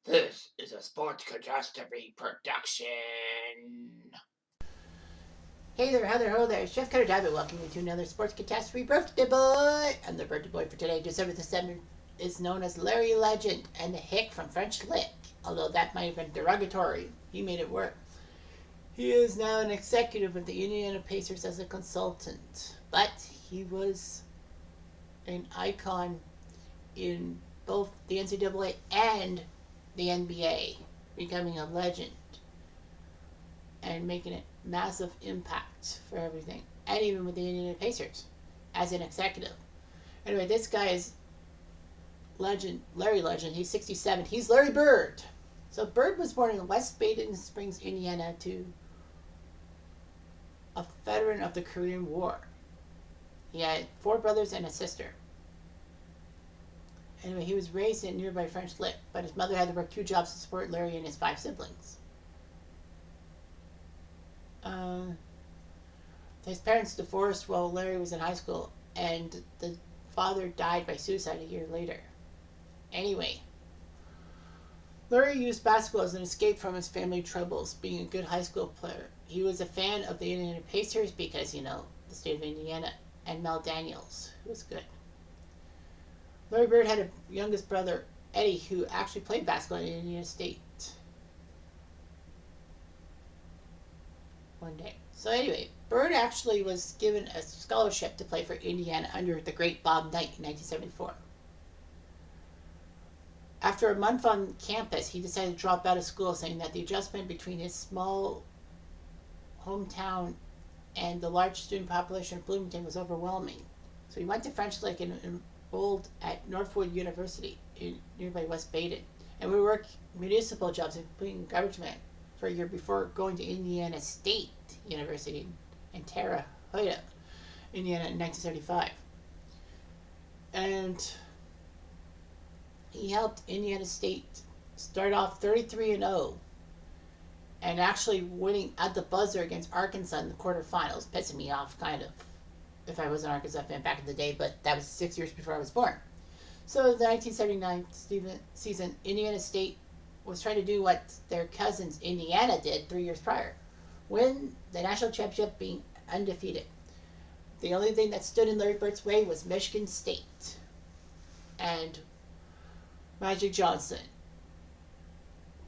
This is a Sports Catastrophe production. Hey there, how there, ho there, Chef Cutter Diamond welcoming you to another Sports Catastrophe Birthday Boy. And the birthday boy for today, December the 7th, is known as Larry Legend and the Hick from French Lick. Although that might have been derogatory, he made it work. He is now an executive with the Indiana Pacers as a consultant. But he was an icon in both the NCAA and the NBA, becoming a legend and making a massive impact for everything, and even with the Indiana Pacers as an executive. Anyway, this guy is legend, Larry Legend. He's 67. He's Larry Bird. So Bird was born in West Baden Springs, Indiana, to a veteran of the Korean War. He had 4 brothers and a sister. Anyway, he was raised in nearby French Lick, but his mother had to work 2 jobs to support Larry and his 5 siblings. His parents divorced while Larry was in high school, and the father died by suicide a year later. Anyway, Larry used basketball as an escape from his family troubles, being a good high school player. He was a fan of the Indiana Pacers because, the state of Indiana, and Mel Daniels, who was good. Larry Bird had a youngest brother, Eddie, who actually played basketball at Indiana State one day. So anyway, Bird actually was given a scholarship to play for Indiana under the great Bob Knight in 1974. After a month on campus, he decided to drop out of school, saying that the adjustment between his small hometown and the large student population of Bloomington was overwhelming. So he went to French Lick and enrolled at Northwood University in nearby West Baden, and would work municipal jobs, including garbage man, for a year before going to Indiana State University in Terre Haute, Indiana, in 1975. And he helped Indiana State start off 33-0 and actually winning at the buzzer against Arkansas in the quarterfinals, pissing me off, kind of, if I was an Arkansas fan back in the day, but that was 6 years before I was born. So the 1979 season, Indiana State was trying to do what their cousins Indiana did 3 years prior, win the national championship, being undefeated. The only thing that stood in Larry Bird's way was Michigan State and Magic Johnson.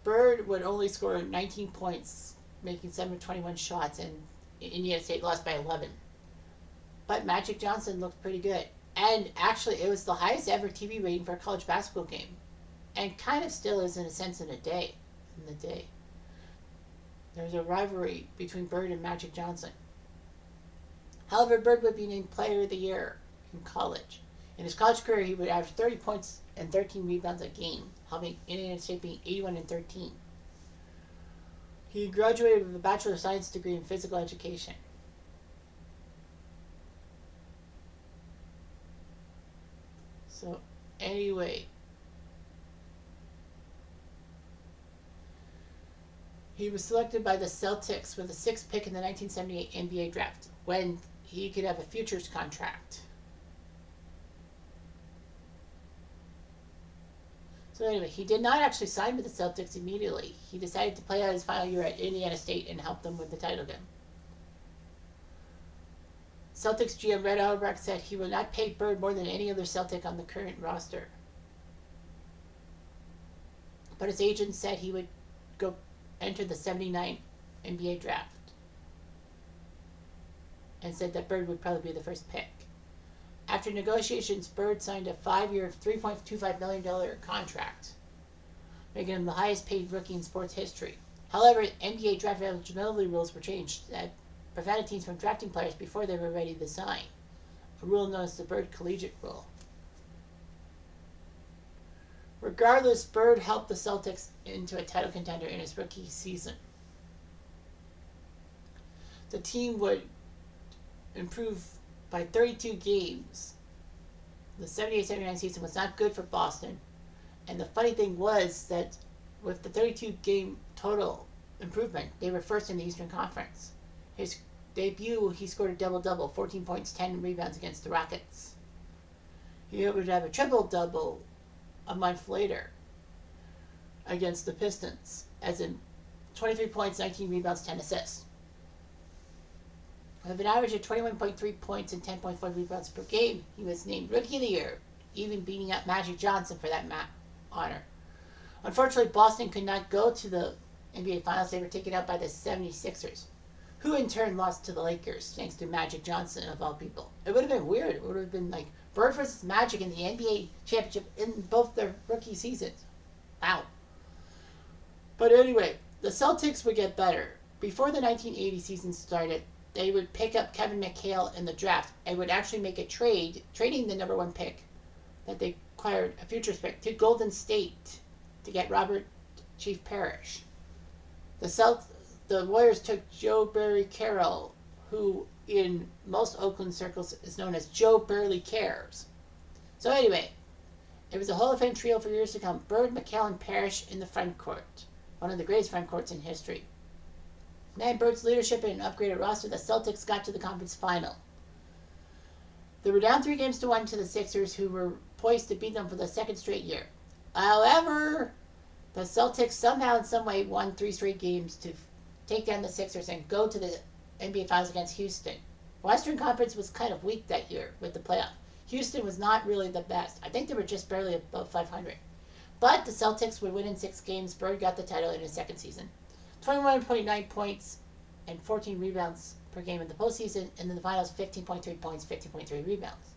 Bird would only score 19 points, making 7 of 21 shots, and Indiana State lost by 11. But Magic Johnson looked pretty good. And actually, it was the highest ever TV rating for a college basketball game. And kind of still is, in a sense, in the day. There's a rivalry between Bird and Magic Johnson. However, Bird would be named Player of the Year in college. In his college career, he would average 30 points and 13 rebounds a game, helping Indiana State being 81-13. He graduated with a Bachelor of Science degree in physical education. So, anyway, he was selected by the Celtics with a 6th pick in the 1978 NBA draft, when he could have a futures contract. So anyway, he did not actually sign with the Celtics immediately. He decided to play out his final year at Indiana State and help them win the title game. Celtics GM Red Auerbach said he will not pay Bird more than any other Celtic on the current roster. But his agent said he would go enter the 79 NBA draft, and said that Bird would probably be the first pick. After negotiations, Bird signed a 5-year, $3.25 million contract, making him the highest paid rookie in sports history. However, NBA draft eligibility rules were changed that prevented teams from drafting players before they were ready to sign, a rule known as the Bird Collegiate Rule. Regardless, Bird helped the Celtics into a title contender in his rookie season. The team would improve by 32 games. The 78-79 season was not good for Boston. And the funny thing was that with the 32 game total improvement, they were first in the Eastern Conference. His debut, he scored a double-double, 14 points, 10 rebounds against the Rockets. He would have a triple-double a month later. against the Pistons, as in 23 points, 19 rebounds, 10 assists. With an average of 21.3 points and 10.4 rebounds per game, he was named Rookie of the Year, even beating out Magic Johnson for that honor. Unfortunately, Boston could not go to the NBA Finals. They were taken out by the 76ers, who in turn lost to the Lakers, thanks to Magic Johnson, of all people. It would have been weird. It would have been like Bird versus Magic in the NBA championship in both their rookie seasons. Wow. But anyway, the Celtics would get better. Before the 1980 season started, they would pick up Kevin McHale in the draft and would actually make a trade, trading the number 1 pick that they acquired, a futures pick, to Golden State to get Robert Chief Parrish. The Warriors took Joe Barry Carroll, who in most Oakland circles is known as Joe Barely Cares. So anyway, it was a Hall of Fame trio for years to come. Bird, McHale, and Parrish in the front court. One of the greatest front courts in history. Now, Bird's leadership and an upgraded roster, the Celtics got to the conference final. They were down 3-1 to the Sixers, who were poised to beat them for the 2nd straight year. However, the Celtics somehow in some way won 3 straight games to take down the Sixers and go to the NBA Finals against Houston. Western Conference was kind of weak that year with the playoff. Houston was not really the best. I think they were just barely above 500. But the Celtics would win in 6 games. Bird got the title in his 2nd season. 21.9 points and 14 rebounds per game in the postseason, and in the finals, 15.3 points, 15.3 rebounds.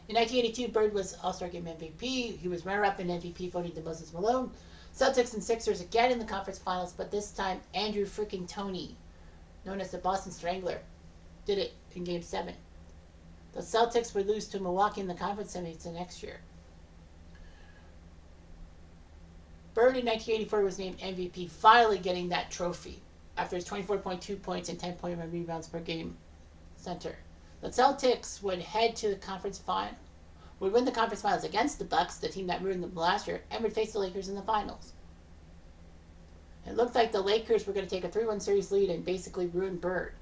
In 1982, Bird was All-Star Game MVP. He was runner-up in MVP voting to Moses Malone. Celtics and Sixers again in the conference finals, but this time Andrew freaking Toney, known as the Boston Strangler, did it in Game 7. The Celtics would lose to Milwaukee in the conference semis the next year. Bird in 1984 was named MVP, finally getting that trophy after his 24.2 points and 10.1 rebounds per game center. The Celtics would head to the conference final, would win the conference finals against the Bucks, the team that ruined them last year, and would face the Lakers in the finals. It looked like the Lakers were going to take a 3-1 series lead and basically ruin Bird.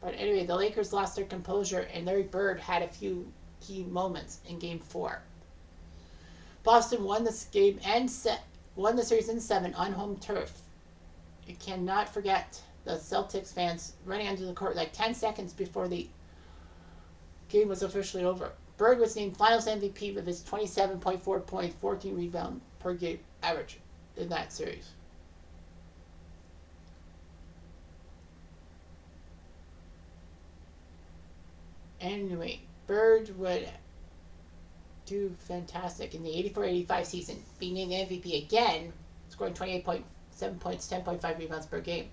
But anyway, the Lakers lost their composure, and Larry Bird had a few key moments in Game 4. Boston won this game and won the series in 7 on home turf. You cannot forget the Celtics fans running onto the court like 10 seconds before the game was officially over. Bird was named Finals MVP with his 27.4 point, 14 rebound per game average in that series. Anyway, Bird would do fantastic in the 84-85 season, being named MVP again, scoring 28.7 points, 10.5 rebounds per game.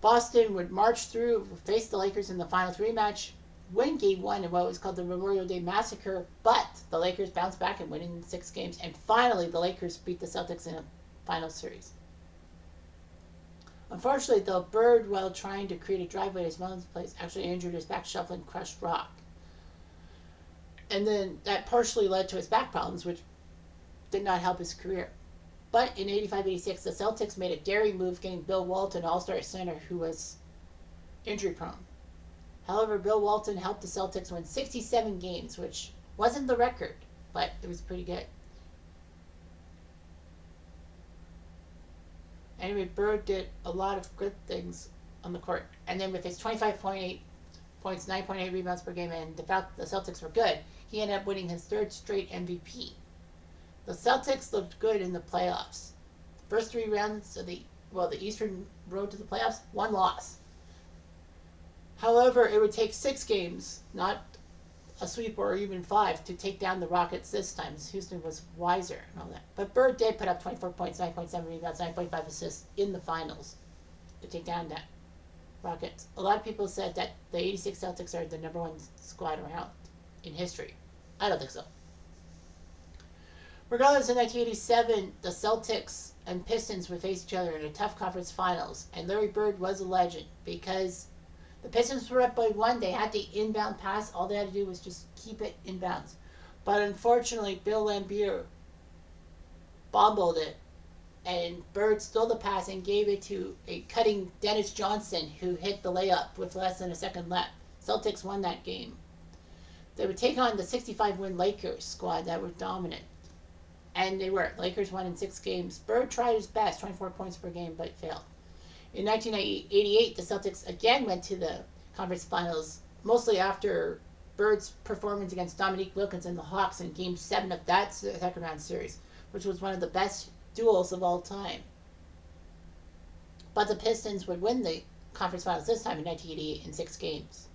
Boston would march through, face the Lakers in the finals rematch, win Game 1 in what was called the Memorial Day Massacre, but the Lakers bounced back and win in 6 games, and finally the Lakers beat the Celtics in a final series. Unfortunately, though, Bird, while trying to create a driveway at his mom's place, actually injured his back shuffling crushed rock. And then that partially led to his back problems, which did not help his career. But in 85-86, the Celtics made a daring move, getting Bill Walton, All-Star center, who was injury-prone. However, Bill Walton helped the Celtics win 67 games, which wasn't the record, but it was pretty good. Anyway, Bird did a lot of good things on the court. And then with his 25.8 points, 9.8 rebounds per game, and the fact that the Celtics were good, he ended up winning his 3rd straight MVP. The Celtics looked good in the playoffs. First 3 rounds of the Eastern road to the playoffs, 1 loss. However, it would take 6 games, not a sweep or even 5, to take down the Rockets this time. Houston was wiser and all that. But Bird did put up 24 points, 9.7 rebounds, 9.5 assists in the finals to take down that Rockets. A lot of people said that the 86 Celtics are the number 1 squad around in history. I don't think so. Regardless, in 1987, the Celtics and Pistons would face each other in a tough conference finals, and Larry Bird was a legend because the Pistons were up by 1. They had the inbound pass. All they had to do was just keep it inbounds. But unfortunately, Bill Laimbeer bobbled it, and Bird stole the pass and gave it to a cutting Dennis Johnson, who hit the layup with less than a second left. Celtics won that game. They would take on the 65-win Lakers squad that were dominant. And they were. Lakers won in 6 games. Bird tried his best, 24 points per game, but failed. In 1988, the Celtics again went to the conference finals, mostly after Bird's performance against Dominique Wilkins and the Hawks in Game 7 of that second round series, which was one of the best duels of all time. But the Pistons would win the conference finals this time in 1988 in 6 games.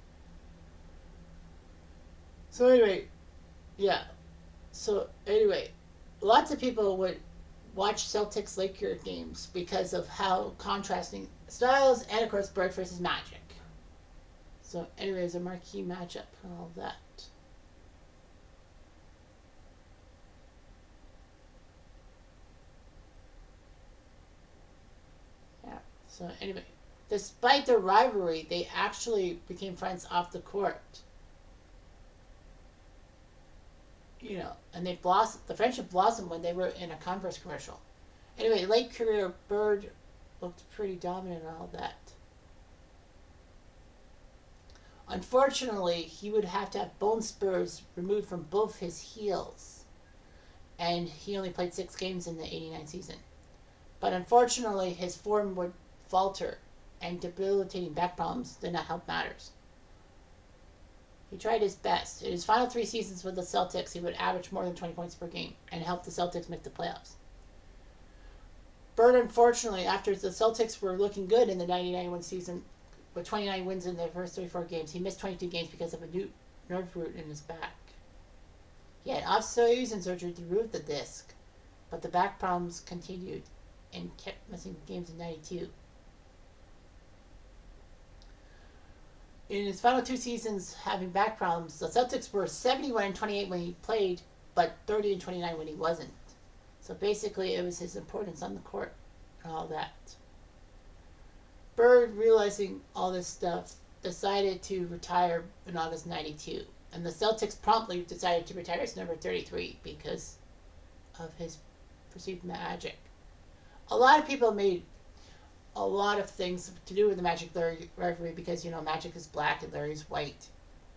So anyway, lots of people would watch Celtics Lakers games because of how contrasting styles, and of course Bird versus Magic. So anyways, a marquee matchup and all of that. Yeah, so anyway, despite their rivalry, they actually became friends off the court. You know, and they blossomed. The friendship blossomed when they were in a Converse commercial. Anyway, late career, Bird looked pretty dominant and all that. Unfortunately, he would have to have bone spurs removed from both his heels, and he only played 6 games in the '89 season. But unfortunately, his form would falter, and debilitating back problems did not help matters. He tried his best. In his final 3 seasons with the Celtics, he would average more than 20 points per game and help the Celtics make the playoffs. Bird, unfortunately, after the Celtics were looking good in the 1991 season, with 29 wins in their first 34 games, he missed 22 games because of a new nerve root in his back. He had off-season surgery to remove the disc, but the back problems continued and kept missing games in 92. In his final 2 seasons having back problems, the Celtics were 71-28 when he played, but 30-29 when he wasn't. So basically, it was his importance on the court and all that. Bird, realizing all this stuff, decided to retire in August '92, and the Celtics promptly decided to retire his number 33 because of his perceived magic. A lot of people made a lot of things to do with the Magic-Larry rivalry because, you know, Magic is black and Larry's white.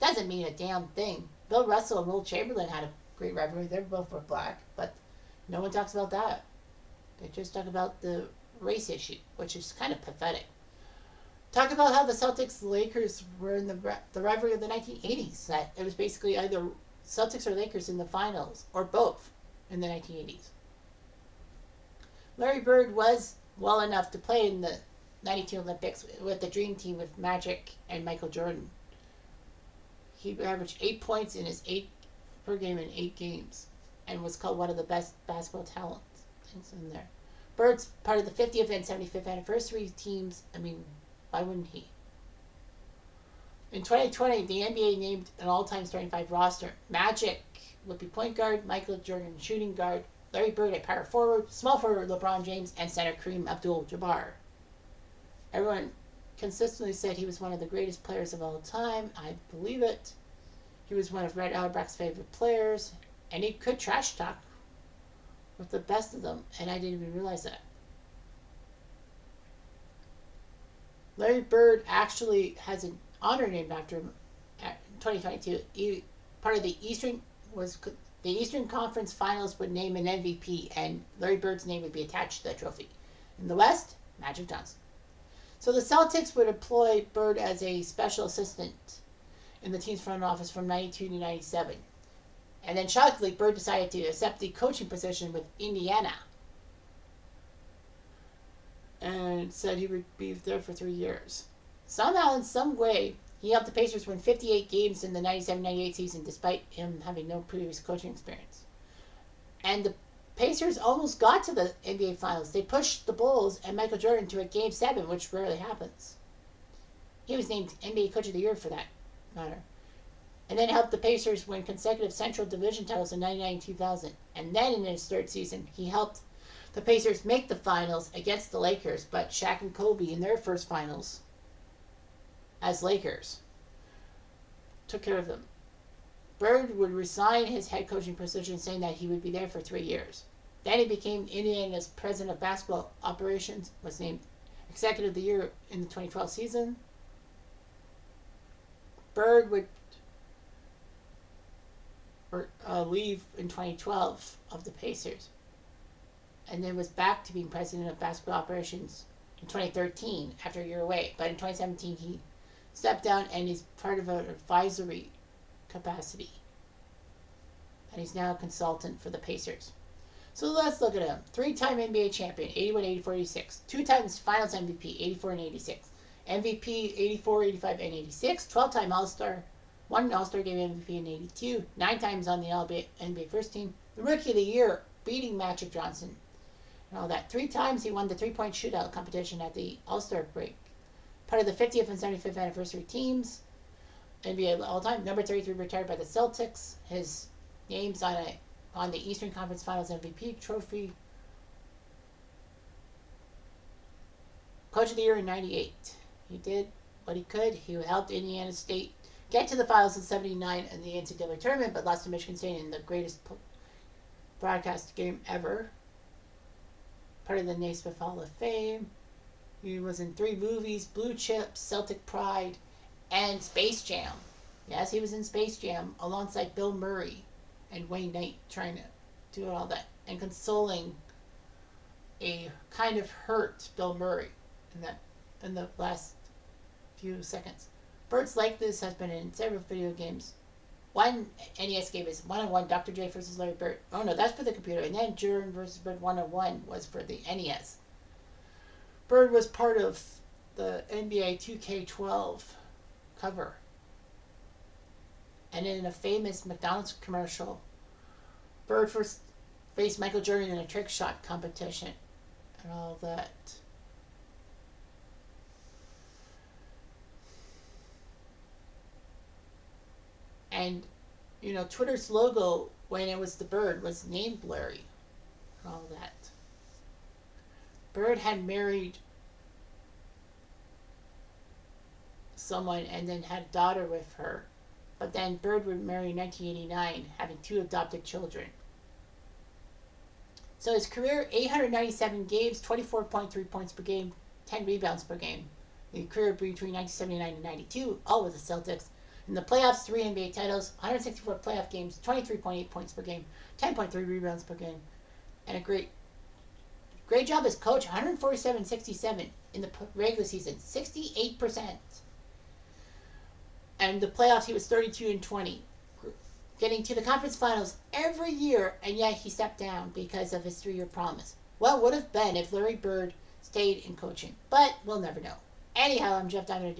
Doesn't mean a damn thing. Bill Russell and Will Chamberlain had a great rivalry. They both were black, but no one talks about that. They just talk about the race issue, which is kind of pathetic. Talk about how the Celtics-Lakers were in the rivalry of the 1980s. That it was basically either Celtics or Lakers in the finals, or both, in the 1980s. Larry Bird was well enough to play in the 92 Olympics with the Dream Team with Magic and Michael Jordan. He averaged 8 points in his 8 per game in 8 games and was called one of the best basketball talents. Things in there. Bird's part of the 50th and 75th anniversary teams. I mean, why wouldn't he? In 2020, the NBA named an all-time starting 5 roster. Magic would be point guard, Michael Jordan shooting guard, Larry Bird at power forward, small forward LeBron James, and center Kareem Abdul-Jabbar. Everyone consistently said he was one of the greatest players of all time. I believe it. He was one of Red Auerbach's favorite players, and he could trash talk with the best of them, and I didn't even realize that. Larry Bird actually has an honor named after him in 2022. Part of the Eastern Conference Finals would name an MVP, and Larry Bird's name would be attached to that trophy. In the West, Magic Johnson. So the Celtics would employ Bird as a special assistant in the team's front office from 92 to 97. And then shockingly, Bird decided to accept the coaching position with Indiana and said he would be there for 3 years. Somehow, in some way, he helped the Pacers win 58 games in the 97-98 season despite him having no previous coaching experience. And the Pacers almost got to the NBA Finals. They pushed the Bulls and Michael Jordan to a Game 7, which rarely happens. He was named NBA Coach of the Year for that matter. And then helped the Pacers win consecutive Central Division titles in 99-2000. And then in his 3rd season, he helped the Pacers make the finals against the Lakers, but Shaq and Kobe in their first finals as Lakers took care of them. Bird would resign his head coaching position, saying that he would be there for 3 years. Then he became Indiana's president of basketball operations, was named Executive of the Year in the 2012 season. Bird would leave in 2012 of the Pacers, and then was back to being president of basketball operations in 2013 after a year away. But in 2017, he stepped down and is part of an advisory capacity. And he's now a consultant for the Pacers. So let's look at him. 3-time NBA champion, 81, 84, 86. 2 times Finals MVP, 84 and 86. MVP, 84, 85, and 86. 12-time All-Star. 1 All-Star Game MVP in 82. 9 times on the NBA First Team. The Rookie of the Year, beating Magic Johnson. And all that. 3 times he won the 3-point shootout competition at the All-Star break. Part of the 50th and 75th anniversary teams. NBA all-time. Number 33 retired by the Celtics. His name's on the Eastern Conference Finals MVP trophy. Coach of the Year in 98. He did what he could. He helped Indiana State get to the finals in 79 in the NCAA tournament, but lost to Michigan State in the greatest broadcast game ever. Part of the Naismith Hall of Fame. He was in 3 movies: Blue Chips, Celtic Pride, and Space Jam. Yes, he was in Space Jam alongside Bill Murray and Wayne Knight, trying to do all that and consoling a kind of hurt Bill Murray in the last few seconds. Bird's likeness has been in several video games. One NES game is 1-on-1 Dr. J versus Larry Bird. Oh no, that's for the computer. And then Jordan versus Bird 1-on-1 was for the NES. Bird was part of the NBA 2K12 cover. And in a famous McDonald's commercial, Bird first faced Michael Jordan in a trick shot competition and all that. And, you know, Twitter's logo, when it was the bird, was named Larry and all that. Bird had married someone and then had a daughter with her. But then Bird would marry in 1989, having 2 adopted children. So his career, 897 games, 24.3 points per game, 10 rebounds per game. His career between 1979 and 92, all with the Celtics. In the playoffs, 3 NBA titles, 164 playoff games, 23.8 points per game, 10.3 rebounds per game. And a great job as coach, 147-67 in the regular season, 68%. And the playoffs, he was 32-20, getting to the conference finals every year, and yet he stepped down because of his 3-year promise. What would have been if Larry Bird stayed in coaching? But we'll never know. Anyhow, I'm Jeff Diamond.